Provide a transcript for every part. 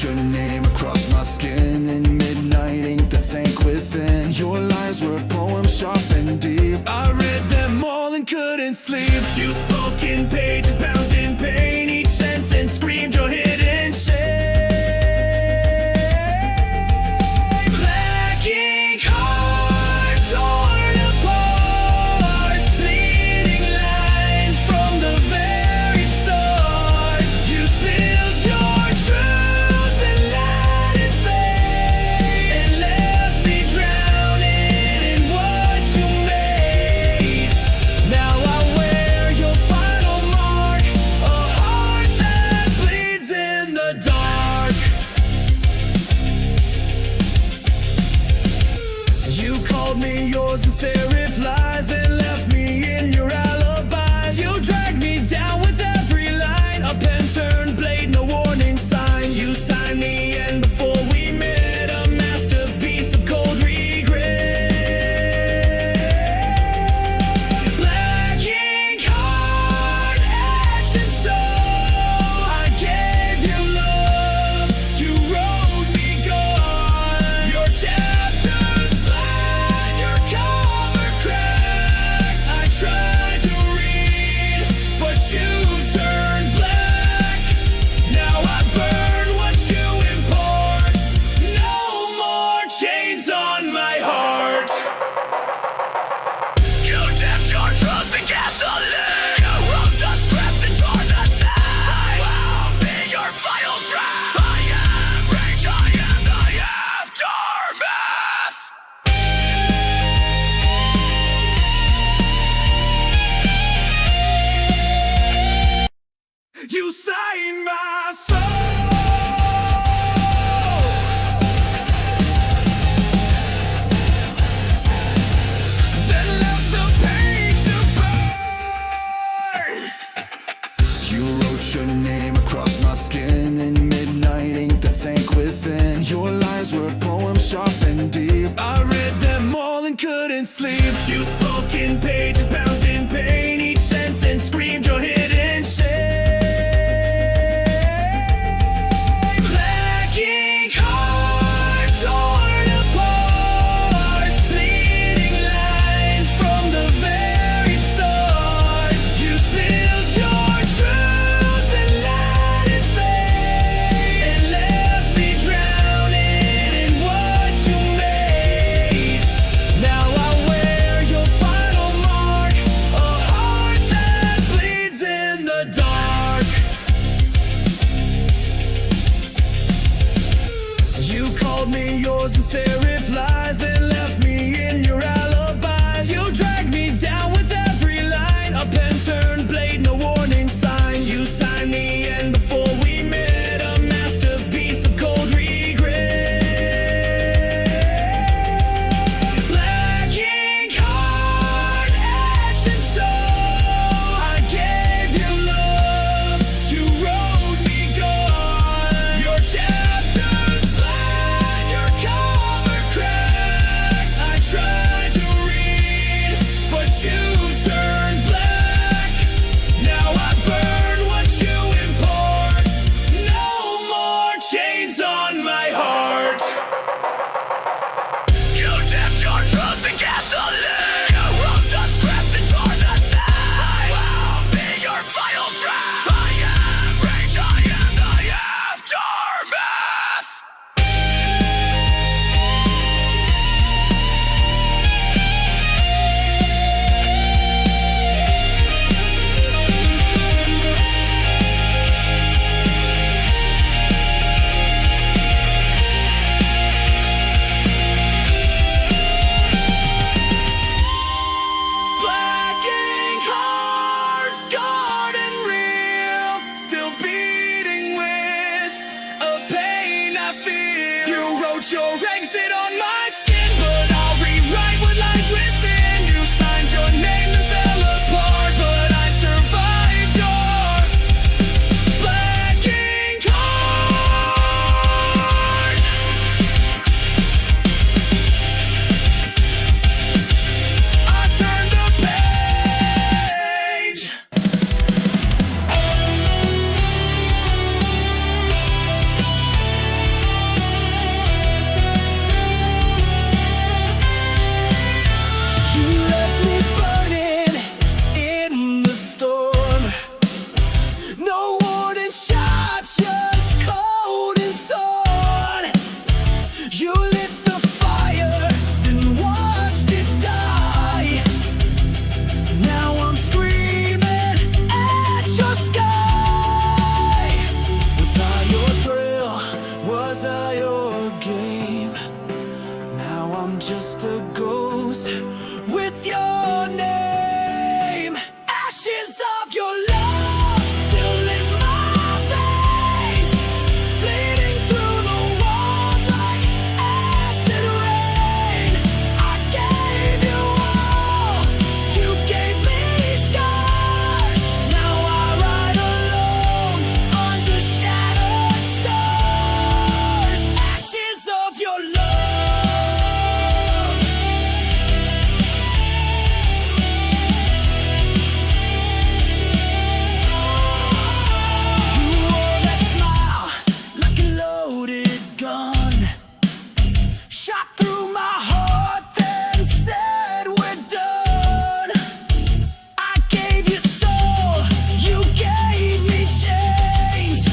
wrote your name across my skin in midnight ink that sank within. Your lines were poems sharp and deep. I read them all and couldn't sleep. You spoke in pages bound in pain. Each sentence screamed your hidden shame. Black ink heart torn apart, bleeding lines from the very start. You spilled your truth and let it fade, and left me drowning in what you made. Now I wear your final mark, a heart that bleeds in the dark. You called me yours in serif lies, then left me in your alibis. You dragged me down with every line, a pen turned blade, no warning signs. You signed the end before we met, a masterpiece of cold regret. Black ink heart etched in stone. I gave you love, you wrote me gone. Your chapters blank, your cover cracked. I tried to read, but you turned black. Now I burn what you import. No more chains on my heart. You dipped your truth in gasoline. You wrote the script and tore the scene. Will be your final draft. I am rage, I am the aftermath. You signed my soul, then left the page to burn. You wrote your name across my skin in midnight ink that sank within. Your lines were poems sharp and deep. I read them all and couldn't sleep. You spoke in pages bound in pain. Each sentence screamed your hidden shame. Black ink heart torn apart, bleeding lines from the very start. You spilled your truth and let it fade, and left me drowning in what you made. Now I wear your final mark, a heart that bleeds in the dark. You called me yours in serif lies, then left me in your alibis. You dragged me down with every line, a pen turned blade, no warning signs. You signed the end before we met, a masterpiece of cold regret. Black ink heart etched in stone. I gave you love, you wrote me gone. Your chapters blank, your cover cracked. I tried to read, but you turned black. Now I burn what you import. No more chains on my heart. You dipped your truth in gasoline. You wrote the script and tore the scene. Will be your final draft. I am rage, I am the aftermath. Black ink heart, scarred and real, still beating with a pain I feel. You wrote your exit on my skin, but I'll rewrite what lies within. You signed your name and fell apart, but I survived your black ink heart. I turned the page. answer your game. Now I'm just a ghost with your name. Ashes of your love still in my veins, bleeding through the walls like acid rain. I gave you all, you gave me scars. Now I ride alone under shattered stars. Ashes of your love. Shot through my heart, then said we're done. I gave you soul, you gave me chains.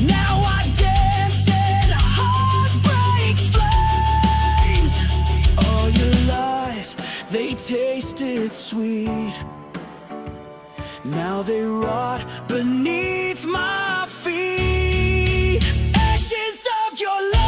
Now I dance in heartbreak's flames. All your lies, they tasted sweet. Now they rot beneath my feet. Ashes of your love.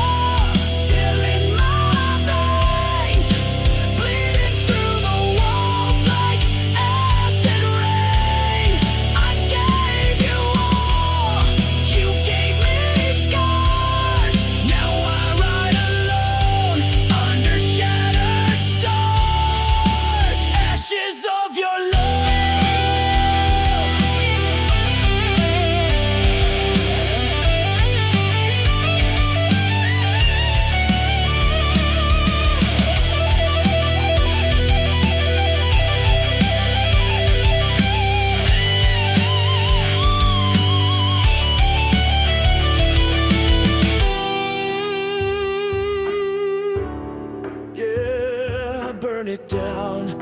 Burn it down,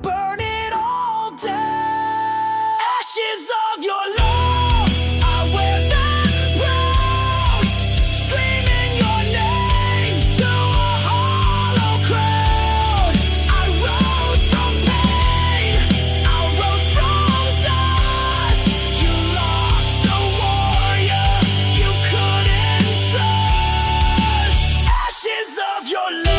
burn it all down. Ashes of your love, I wear them proud, screaming your name to a hollow crowd. I rose from pain, I rose from dust. You lost a warrior you couldn't trust. Ashes of your love.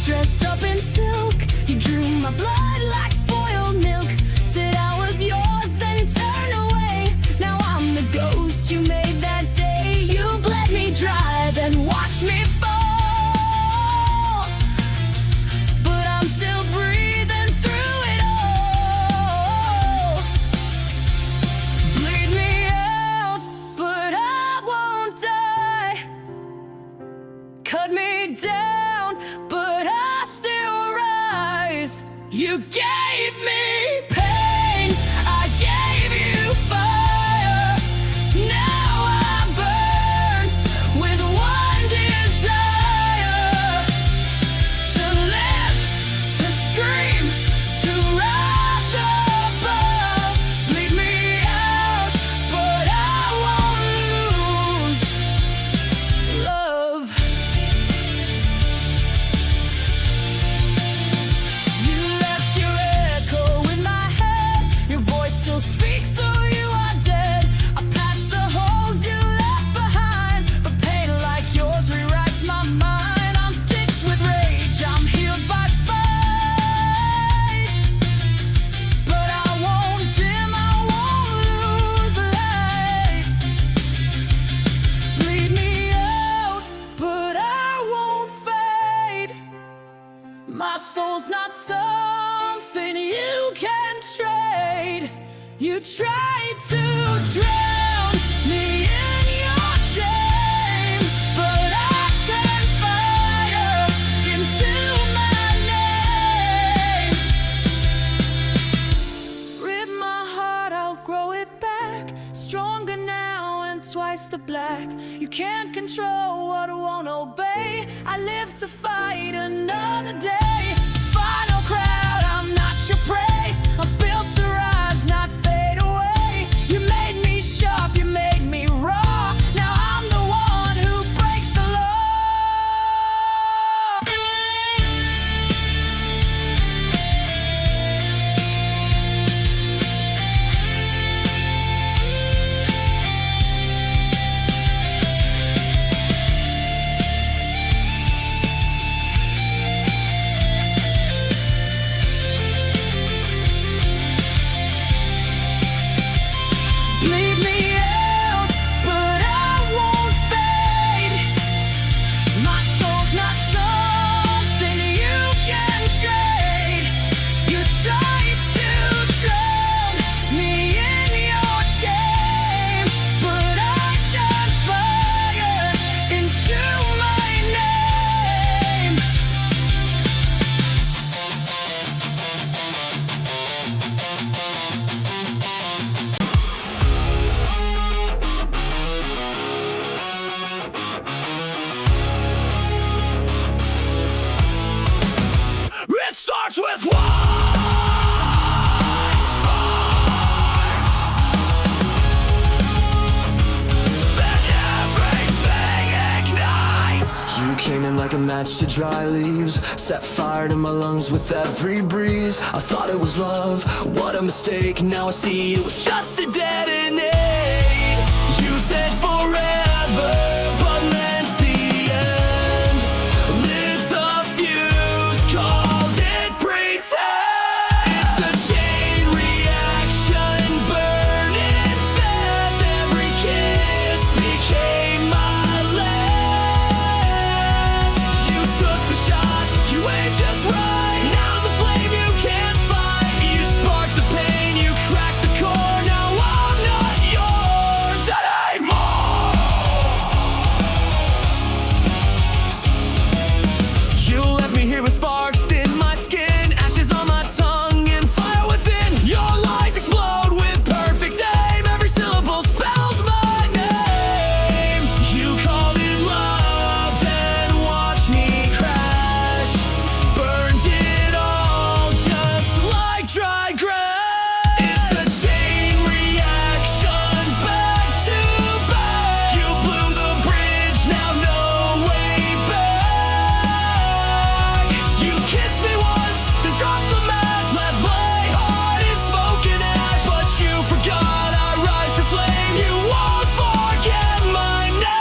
Dressed up in silk, you drew my blood like spoiled milk. Said I was yours, then turned away. Now I'm the ghost you made that day. You bled me dry, then watched me fall. But I'm still breathing through it all. Bleed me out, but I won't die. Cut me down, but I still rise. You gave me pain, I gave you fire. Now I burn with one desire: to live, to scream, to rise above. Bleed me out, but I won't lose love. Speaks though you are dead. I patched the holes you left behind, but pain like yours rewrites my mind. I'm stitched with rage, I'm healed by spite, but I won't dim, I won't lose light. Bleed me out, but I won't fade. My soul's not something you can trade. You tried to drown me in your shame, but I turned fire into my name. Rip my heart out, grow it back, stronger now and twice the black. You can't control what won't obey. I live to fight another day. Final crowd, I'm not your prey. I'm built to rise, not fade away. You made me sharp, you made me raw. Now I'm the one who breaks the law. Bleed me out, but I won't fade. My soul's not something you can trade. You tried to drown me in your shame, but I turned fire into my name. It starts with one spark, then everything ignites. You came in like a match to dry leaves, set fire to my lungs with every breeze. I thought it was love, what a mistake. Now I see it was just a detonate. You said forever, but meant the end. Lit the fuse, called it pretend. It's a chain reaction, burning fast. Every kiss became my last. You took the shot, you aimed just right. Now the flame you can't fight. You sparked the pain, you cracked the core. Now I'm not yours anymore. You left me here with sparks in my skin, ashes on my tongue, and fire within. Your lies explode with perfect aim. Every syllable spells my name. You called it love, then watched me crash. Burned it all just like dry grass. It's a chain reaction, back to back. You blew the bridge, now no way back. You kissed me once, then dropped the match. Left my heart in smoke and ash. But you forgot I rise to flame. You won't forget my name.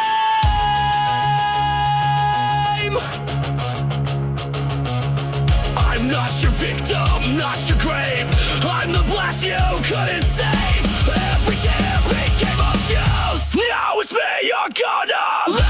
I'm not your victim, not your grave. I'm the blast you couldn't save. Every tear became a fuse. Now it's me you're gonna lose.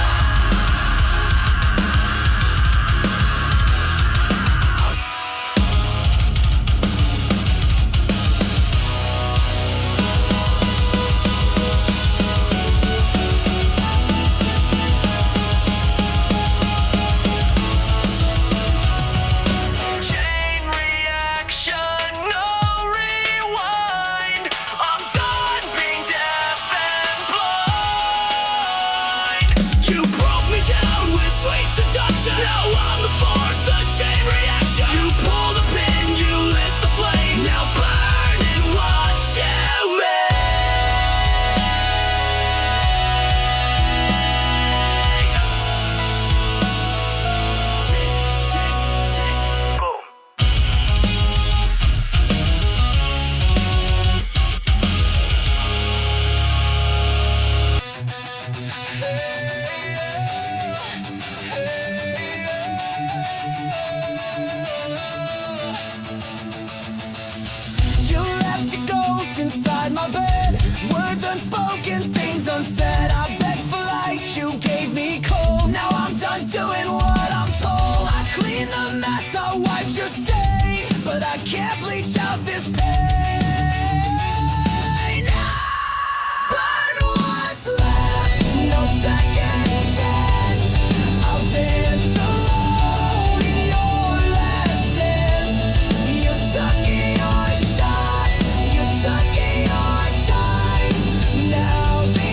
Chain reaction, no rewind. I'm done being deaf and blind. You broke me down with sweet seduction. Now I'm the force, the chain reaction. You pull the pin, you lit the flame. Now burn and watch you make. Tick, tick, tick, boom. You left your ghost inside my bed. Words unspoken, things unsaid. I begged for light, you gave me cold. Now I'm done doing what I'm told. I cleaned the mess, I wiped your stain, but I can't bleach out this pain. Burn what's left, no second chance. I'll dance alone in your last dance. You took your shot, you took your time. Now the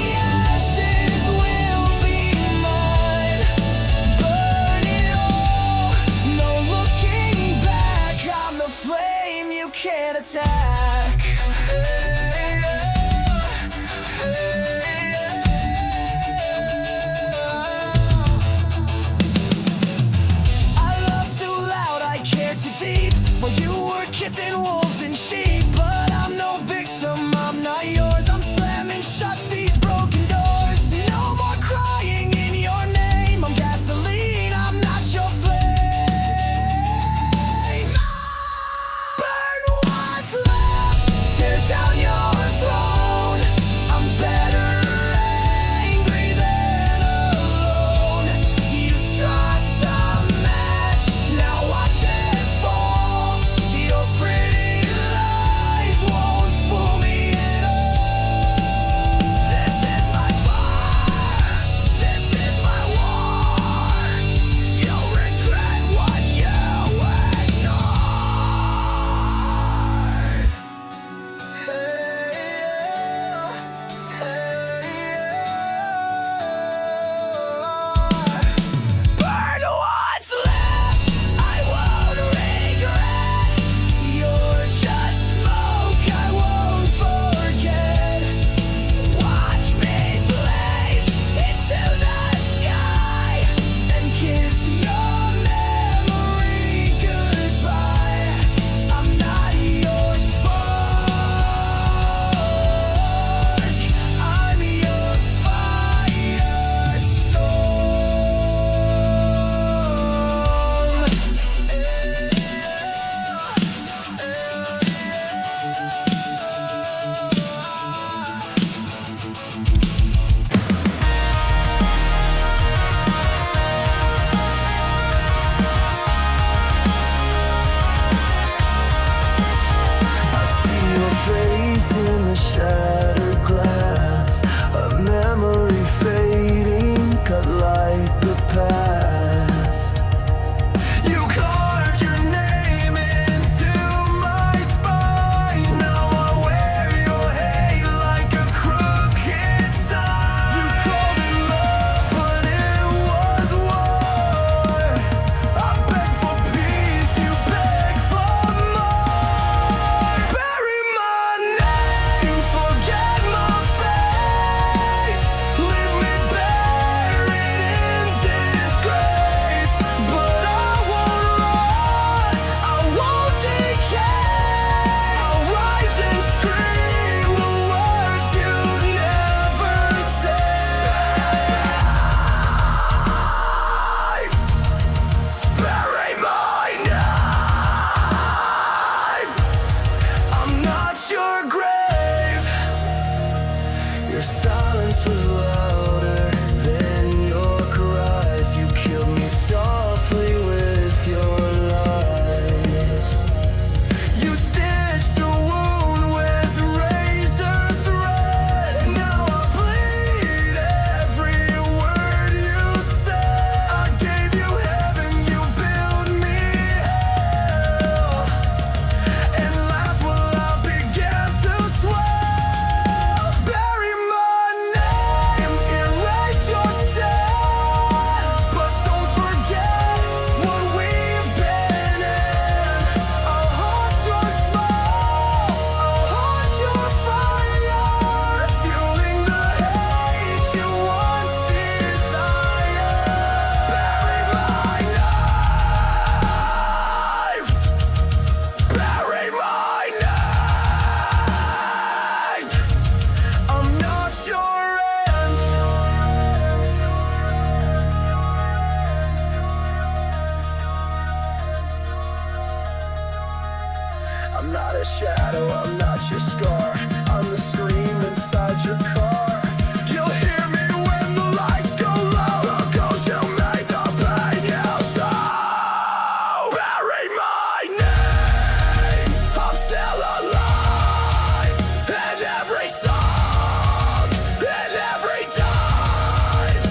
a shadow, I'm not your scar. I'm the scream inside your car. You'll hear me when the lights go low. The ghost you made, the pain you sow. Bury my name, I'm still alive. In every song, in every dive.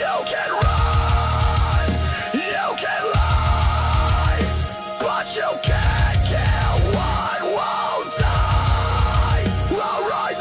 You can run, you can lie, but you can't kill what won't die. I'll rise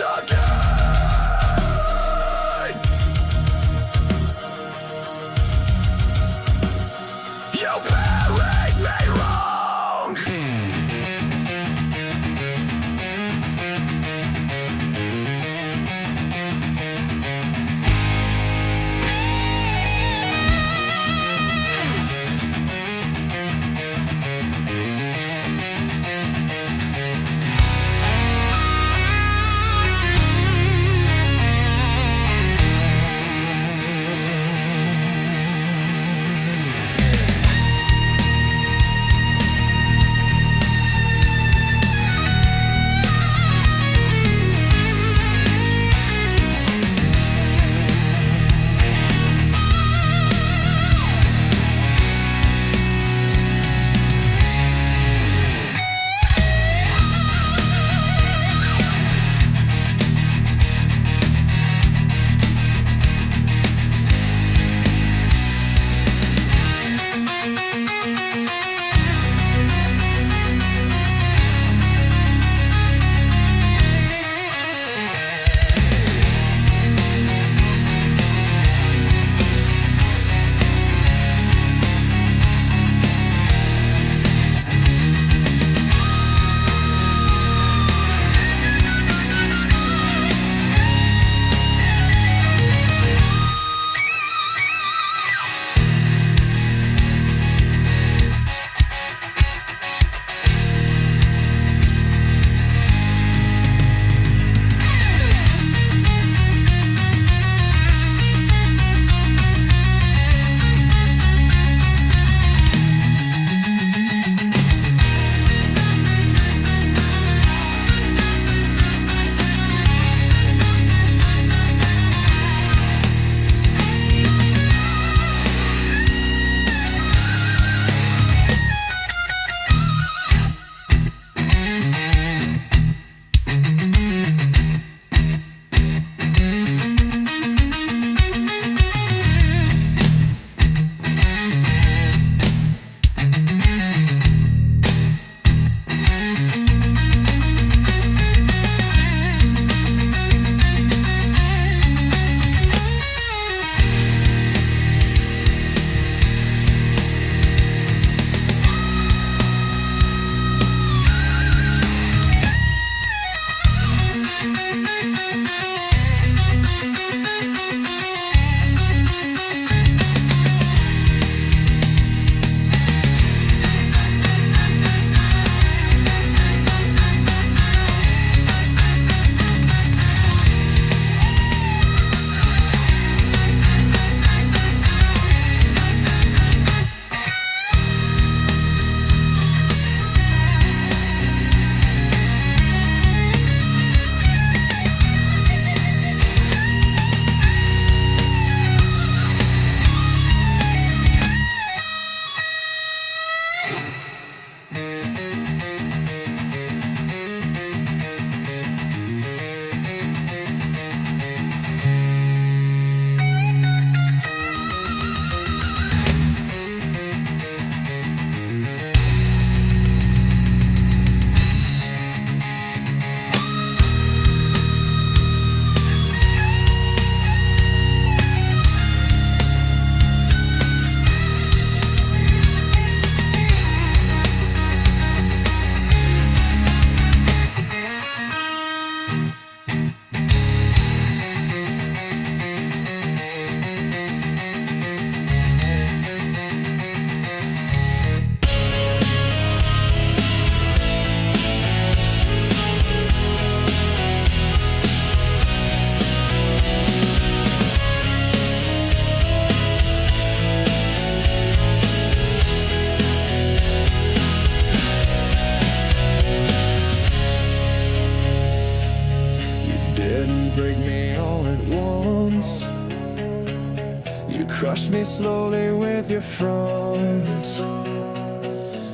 You crushed me slowly with your front.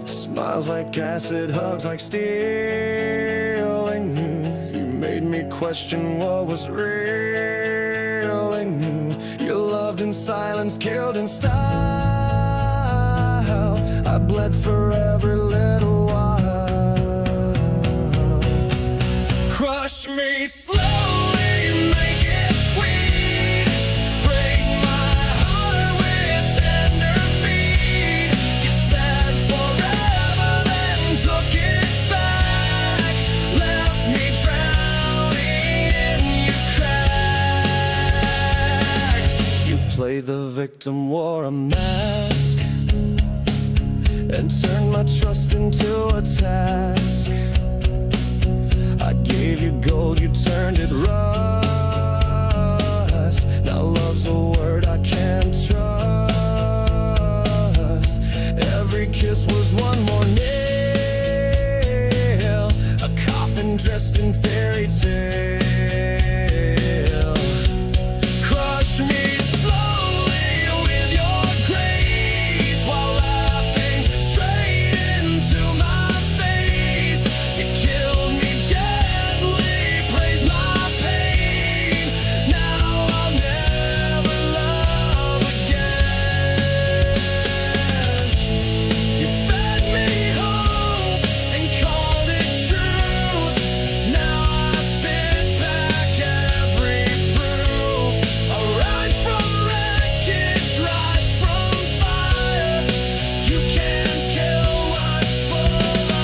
Smiles like acid, hugs like steel. I knew you made me question what was real. I knew you loved in silence, killed in style. I bled for every little while. Crush me slowly, make it sweet. Break my heart with tender feet. You said forever, then took it back. Left me drowning in your cracks. You played the victim, wore a mask, and turned my trust into a task. I gave you gold, you turned it rust. Now love's a word I can't trust. Every kiss was one more nail, a coffin dressed in fairy tale. Crush me slowly with your grace, while laughing straight into my face. You killed me gently, praised my pain. Now I'll never love again. You fed me hope and called it truth. Now I spit back every proof. I rise from wreckage, rise from fire. You can't kill what's full of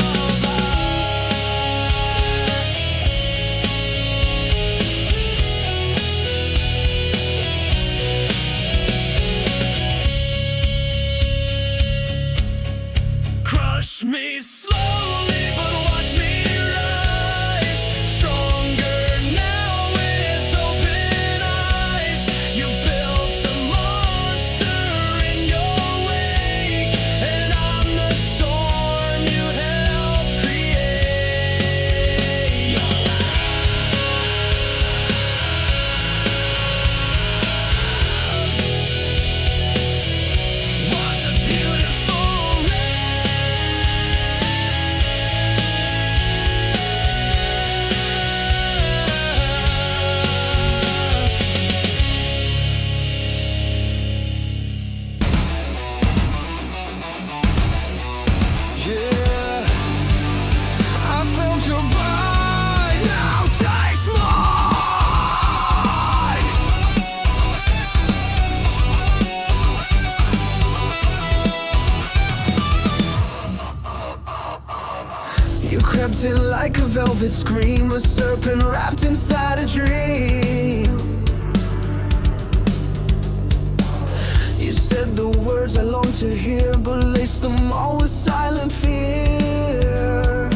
Crush me slowly, but watch me rise. Stronger now with open eyes. You built a monster in your wake, and I'm the storm you helped create. Your love was a beautiful yeah, I felt your bite, now taste mine. You crept in like a velvet scream, a serpent wrapped inside a dream. You said the words I longed to hear, but laced them all with silent fear.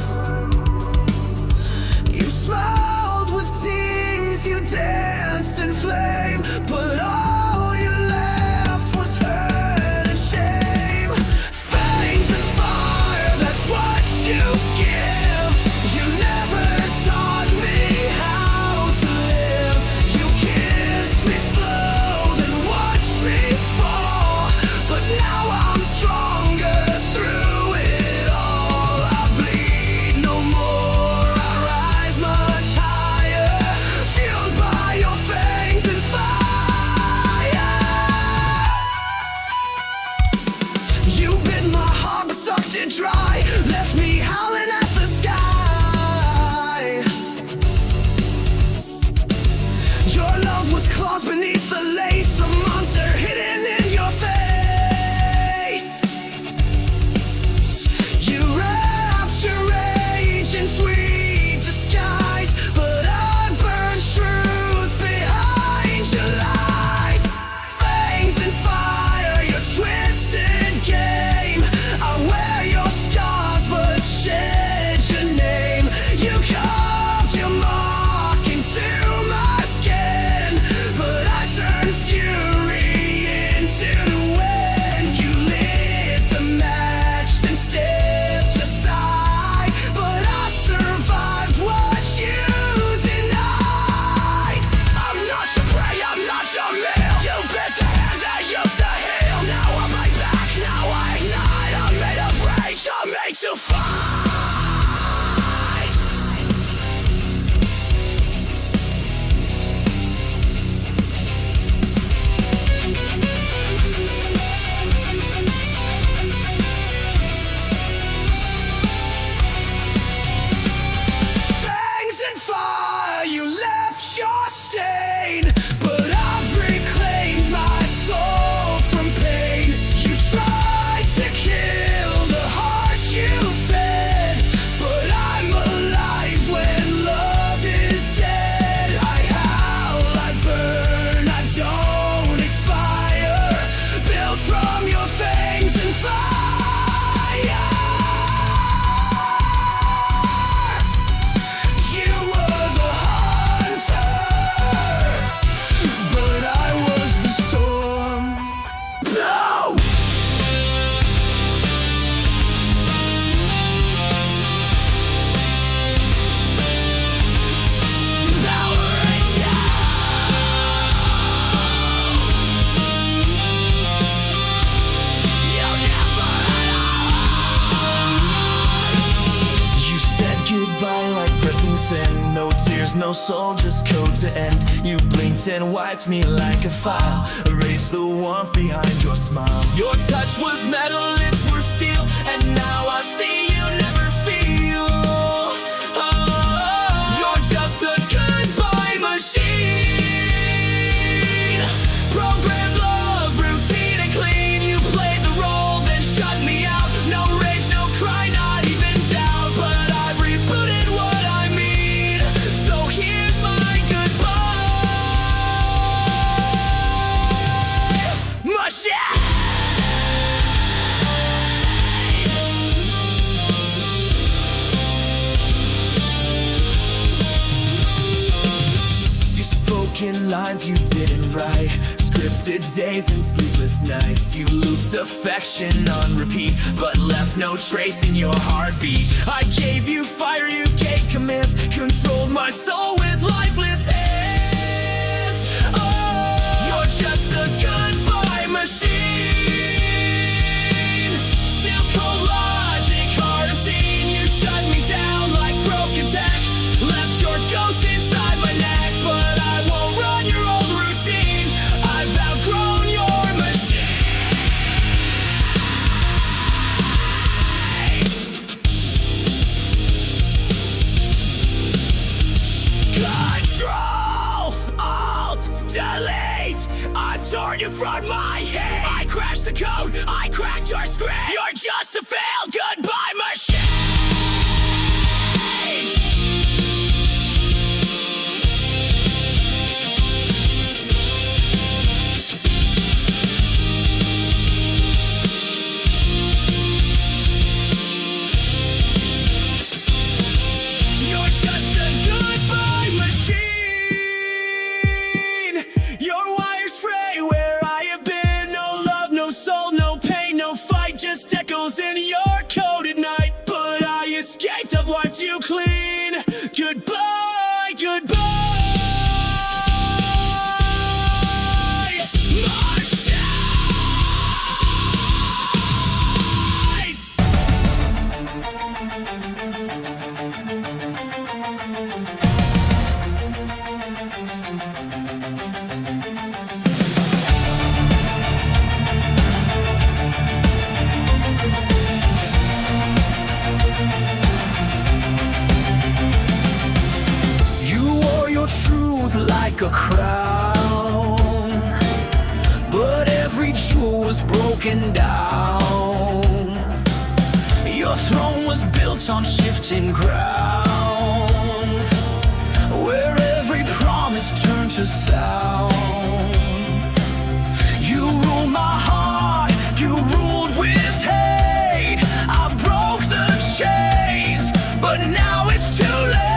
You smiled with teeth, you danced in flame, but all you left was hurt and shame. Fangs and fire, that's what you give. You never taught me how to live. You kissed me slow, then watched me fall. But now I'm stronger through it all. no soul, just code to end. You blinked and wiped me like a file, erased the warmth behind your smile. Your touch was metal, lips were steel, and now I see you never feel. Oh, you're just a goodbye machine. Programmed love, routine and clean. You played the role, then shut me out. No rage, no cry, not even doubt. But I've rebooted what I mean. So here's my goodbye machine. In lines you didn't write, scripted days and sleepless nights. You looped affection on repeat, but left no trace in your heartbeat. I gave you fire, you gave commands, controlled my soul with lifeless hands. Oh, you're just a goodbye machine. Still cold logic, hard unseen. You shut me down like broken tech, left your ghost inside my neck. But I won't run your old routine, I've outgrown your machine. Control, Alt, Delete, I've torn you from my head. I crashed the code, I cracked your screen. You're just a failed goodbye machine. Just echoes in your code at night, but I escaped, I've wiped you clean. Goodbye, goodbye, machine. Like a crown, but every jewel was broken down. Your throne was built on shifting ground, where every promise turned to sound. You ruled my heart, you ruled with hate. I broke the chains, but now it's too late.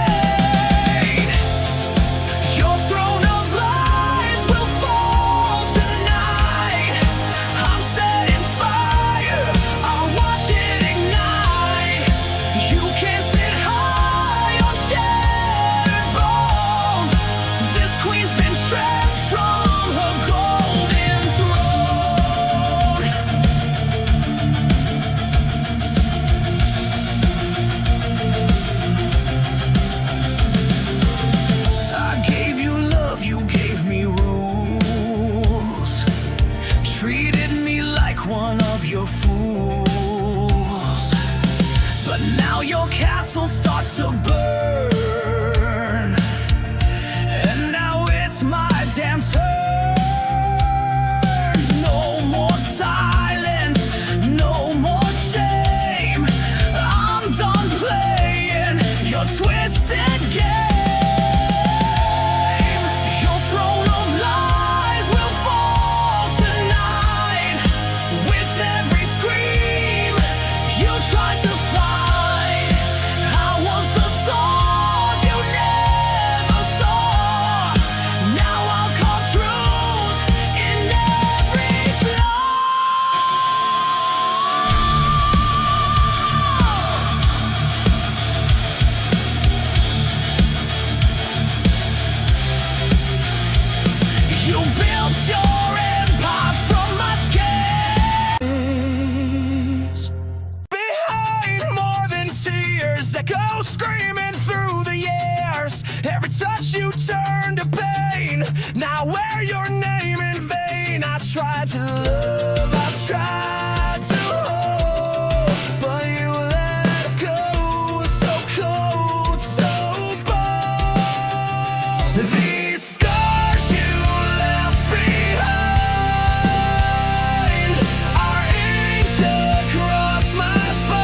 Your castle starts to burn, and now it's my damn turn. No more silence, no more shame. I'm done playing your twisted game. Your throne of lies will fall tonight. With every scream you try to fight, echo screaming through the years. Every touch to love I tried to hold, but you let go. So cold, so bold. These scars you left behind are inked across my spine.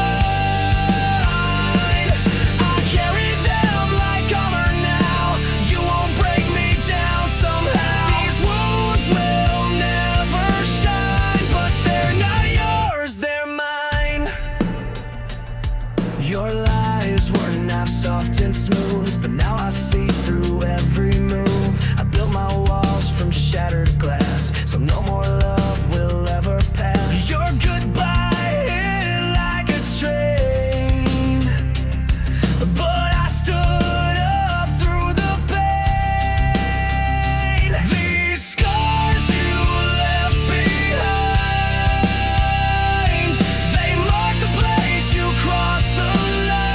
I carry them like armor now. You won't break me down somehow. These wounds will never shine, but they're not yours, they're mine. Your lies were not soft and smooth, but now I see through every move. I built my walls from shattered glass, so no more love will ever pass. Your goodbye hit like a train, but I stood up through the pain. These scars you left behind, they mark the place you crossed the line.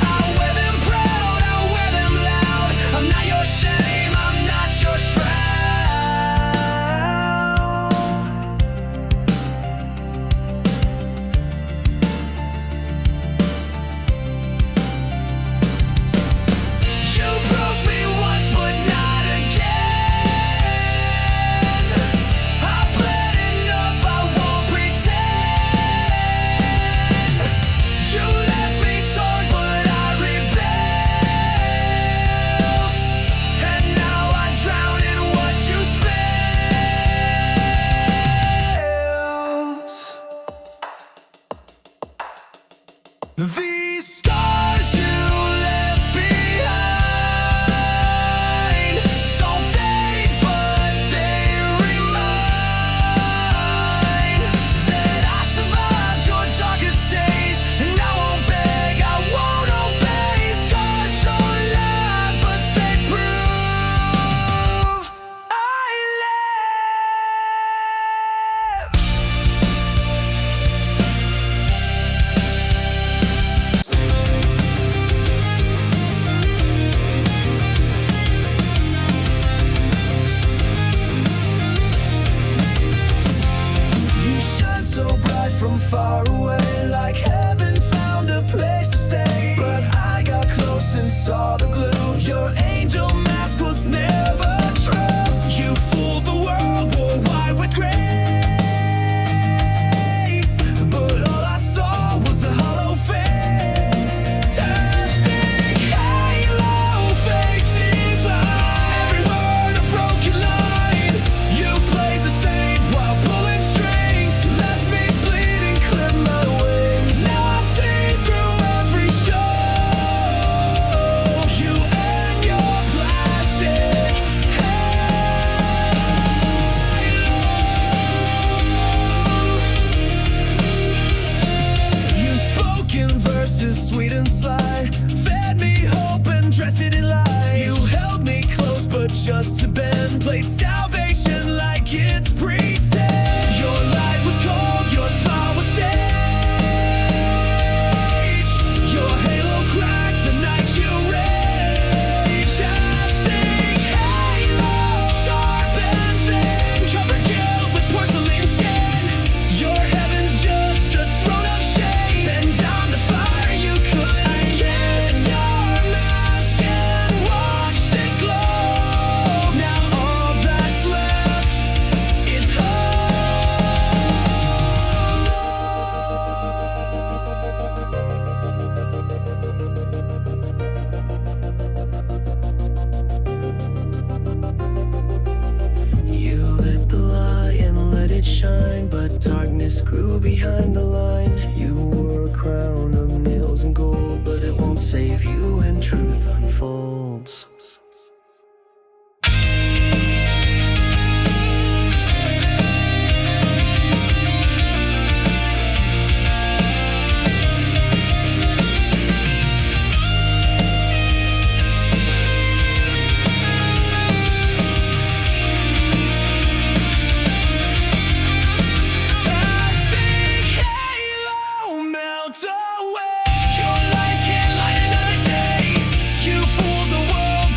I wear them proud, I wear them loud. I'm not your shame, I'm not your shroud. You broke me once, but not again. I bled enough, I won't pretend. You left me torn, but I rebuilt, and now I drown in what you spilled. These scars you left behind don't fade, but they remind that I survived your darkest days, and I won't beg, I won't obey. Scars don't lie, but they prove I live. You shine so bright from far away, like heaven found a place to stay. But I got close and saw the glue. Your angel mask was never true. You fooled the world, wore white with grace, but all I saw was a hollow fantastic halo, fake divine. Every word a broken line. You played the saint while pulling strings, left me bleeding, clipped my wings. Now I see through every show. You and your plastic halo. You spoke in verses sweet and sly, fed me hope and dressed it in lies. You held me close but just to bend, played salvation like it's pretend. Your light was cold, your smile was staged. Your halo cracked the night you raged. Fantastic halo, sharp and thin, covered guilt with porcelain skin. Your heaven's just a throne of shame, and down the fire you could. I kissed your mask and watched it glow. Now all that's left is You lit the light and let it shine, but darkness grew behind the line. You wore a crown of nails and gold, but it won't save you when truth unfolds. Your lies can't light another day. You fooled the world,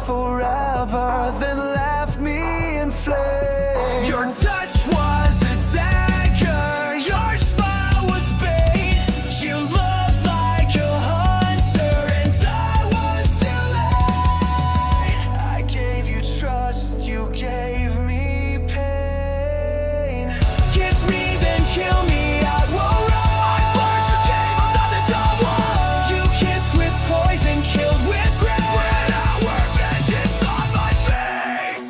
forever, then left me in flames. Your touch was a dagger, your smile was bait. You looked like a hunter and I was too late. I gave you trust, you gave me pain. Kiss me, then kill me, I won't run. I've learned your game, I'm not the dumb one. You kissed with poison, killed with grace. Spread our vengeance on my face.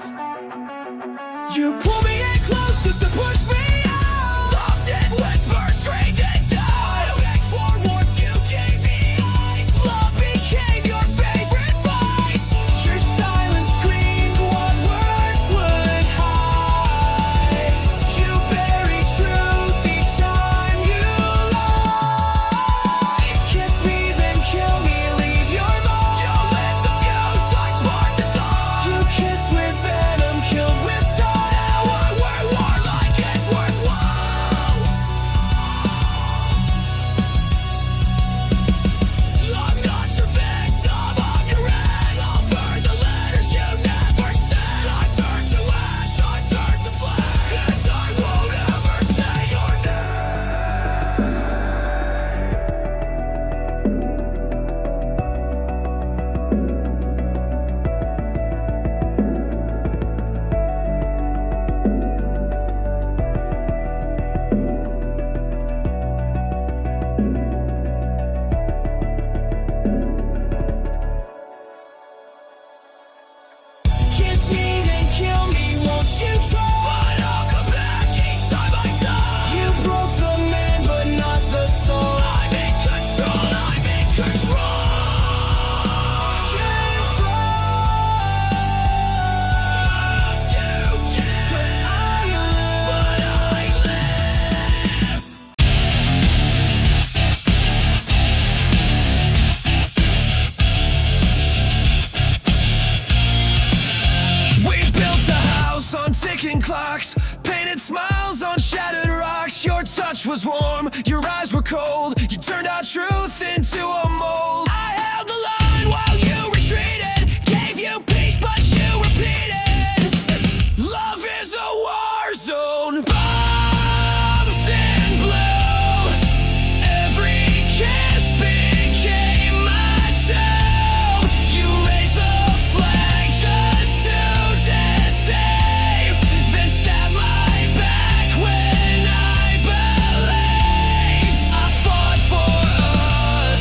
You pull me in close just to push me out. Loved in whispers, screamed in doubt. I begged for warmth, you gave me ice. Love became your favorite vice. Your silence screamed what words would hide. You buried truth each time you lie. Kiss me, then kill me, leave your mark. You lit the fuse, I sparked the dawn. You kissed with venom, killed with stone. Now we're warlike, it's worthwhile. I'm not your victim, I'm your end. I'll burn the letters you never said. I turn to ash, I turn to flame, and I won't ever say your name. Kiss me, then kill me, won't you try? But I'll come back each time I die. You broke the man, but not the soul. I'm in control, I'm in control. Yes, you did. But I live. We built a house on ticking clocks, painted smiles on shattered rocks. Your touch was warm, your eyes were cold. You turned our truth into a mold. I held the line while you retreated, gave you peace, but you repeated. Love is a war zone, bombs in blue. Every kiss became my tomb. You raised the flag just to deceive, then stabbed my back when I believed. I fought for a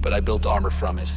but I built armor from it.